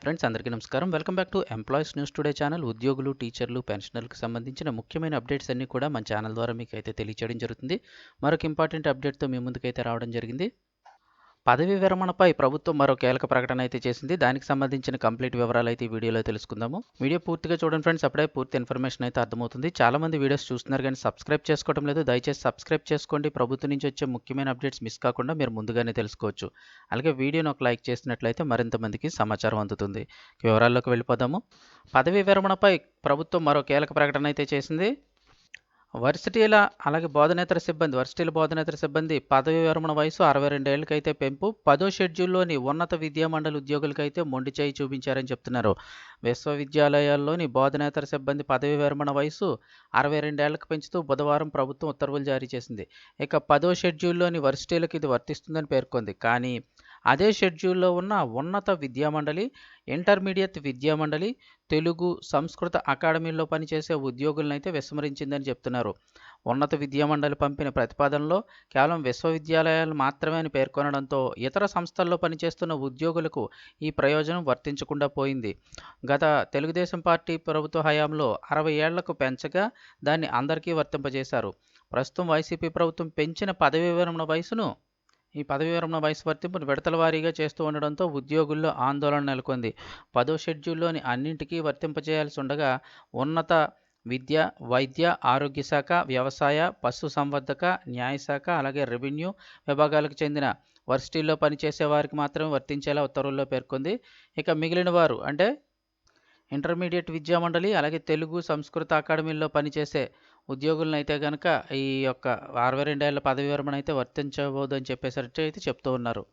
Friends అందరికీ నమస్కారం. Welcome back to employees news today channel. ఉద్యోగులు, టీచర్లు, పెన్షనర్లకు సంబంధించిన ముఖ్యమైన అప్డేట్స్ అన్నీ కూడా మన ఛానల్ ద్వారా మీకు అయితే తెలియచేయడం జరుగుతుంది. మరొక ఇంపార్టెంట్ అప్డేట్తో మీ ముందుకైతే రావడం జరిగింది. పదవీ విరమణపై ప్రభుత్వం మరో కీలక ప్రకటన అయితే చేసింది. దానికి సంబంధించిన కంప్లీట్ వివరాలు అయితే ఈ వీడియోలో తెలుసుకుందాము. వీడియో పూర్తిగా చూడండి ఫ్రెండ్స్, అప్పుడే పూర్తి ఇన్ఫర్మేషన్ అయితే అర్థమవుతుంది. చాలా మంది వీడియోస్ చూస్తున్నారు కానీ సబ్స్క్రైబ్ చేసుకోవడం లేదు. దయచేసి సబ్స్క్రైబ్ చేసుకోండి. ప్రభుత్వం నుంచి వచ్చే ముఖ్యమైన అప్డేట్స్ మిస్ కాకుండా మీరు ముందుగానే తెలుసుకోవచ్చు. అలాగే వీడియోని ఒక లైక్ చేసినట్లయితే మరింత మందికి సమాచారం అందుతుంది. వివరాల్లోకి వెళ్ళిపోదాము. పదవీ విరమణపై ప్రభుత్వం మరో కీలక ప్రకటన అయితే చేసింది. వర్సిటీల అలాగే వర్సిటీల బోధనేతర సిబ్బంది పదవీ విరమణ వయసు 62 ఏళ్లకైతే పెంపు. 10వ షెడ్యూల్లోని ఉన్నత విద్యా మండలి ఉద్యోగులకైతే మొండి చేయి చూపించారని చెప్తున్నారు. విశ్వవిద్యాలయాల్లోని బోధనేతర సిబ్బంది పదవీ విరమణ వయసు 62 ఏళ్లకు పెంచుతూ బుధవారం ప్రభుత్వం ఉత్తర్వులు జారీ చేసింది. ఇక 10వ షెడ్యూల్లోని వర్సిటీలకు ఇది వర్తిస్తుందని పేర్కొంది. కానీ అదే షెడ్యూల్లో ఉన్న ఉన్నత విద్యామండలి, ఇంటర్మీడియట్ విద్యామండలి, తెలుగు, సంస్కృత అకాడమీల్లో పనిచేసే ఉద్యోగులనైతే విస్మరించిందని చెప్తున్నారు. ఉన్నత విద్యామండలి పంపిన ప్రతిపాదనలో కేవలం విశ్వవిద్యాలయాలు మాత్రమే అని పేర్కొనడంతో ఇతర సంస్థల్లో పనిచేస్తున్న ఉద్యోగులకు ఈ ప్రయోజనం వర్తించకుండా పోయింది. గత తెలుగుదేశం పార్టీ ప్రభుత్వ హయాంలో 60 ఏళ్లకు పెంచగా దాన్ని అందరికీ వర్తింపజేశారు. ప్రస్తుతం వైసీపీ ప్రభుత్వం పెంచిన ఈ పదవీ విరమణ వయసు వర్తింపును విడతల వారీగా చేస్తూ ఉండడంతో ఉద్యోగుల్లో ఆందోళన నెలకొంది. 10వ షెడ్యూల్లోని అన్నింటికీ వర్తింపజేయాల్సి ఉండగా ఉన్నత విద్య, వైద్య, ఆరోగ్య శాఖ, వ్యవసాయ, పశు సంవర్ధక, న్యాయశాఖ అలాగే రెవెన్యూ విభాగాలకు చెందిన వర్సిటీల్లో పనిచేసే వారికి మాత్రమే వర్తించేలా ఉత్తర్వుల్లో పేర్కొంది. ఇక మిగిలిన వారు అంటే ఇంటర్మీడియట్ విద్యామండలి అలాగే తెలుగు, సంస్కృత అకాడమీల్లో పనిచేసే ఉద్యోగులనైతే కనుక ఈ యొక్క 62 ఏళ్ల పదవీ విరమణ అయితే వర్తించబోదని చెప్పేసరికి అయితే చెప్తూ ఉన్నారు.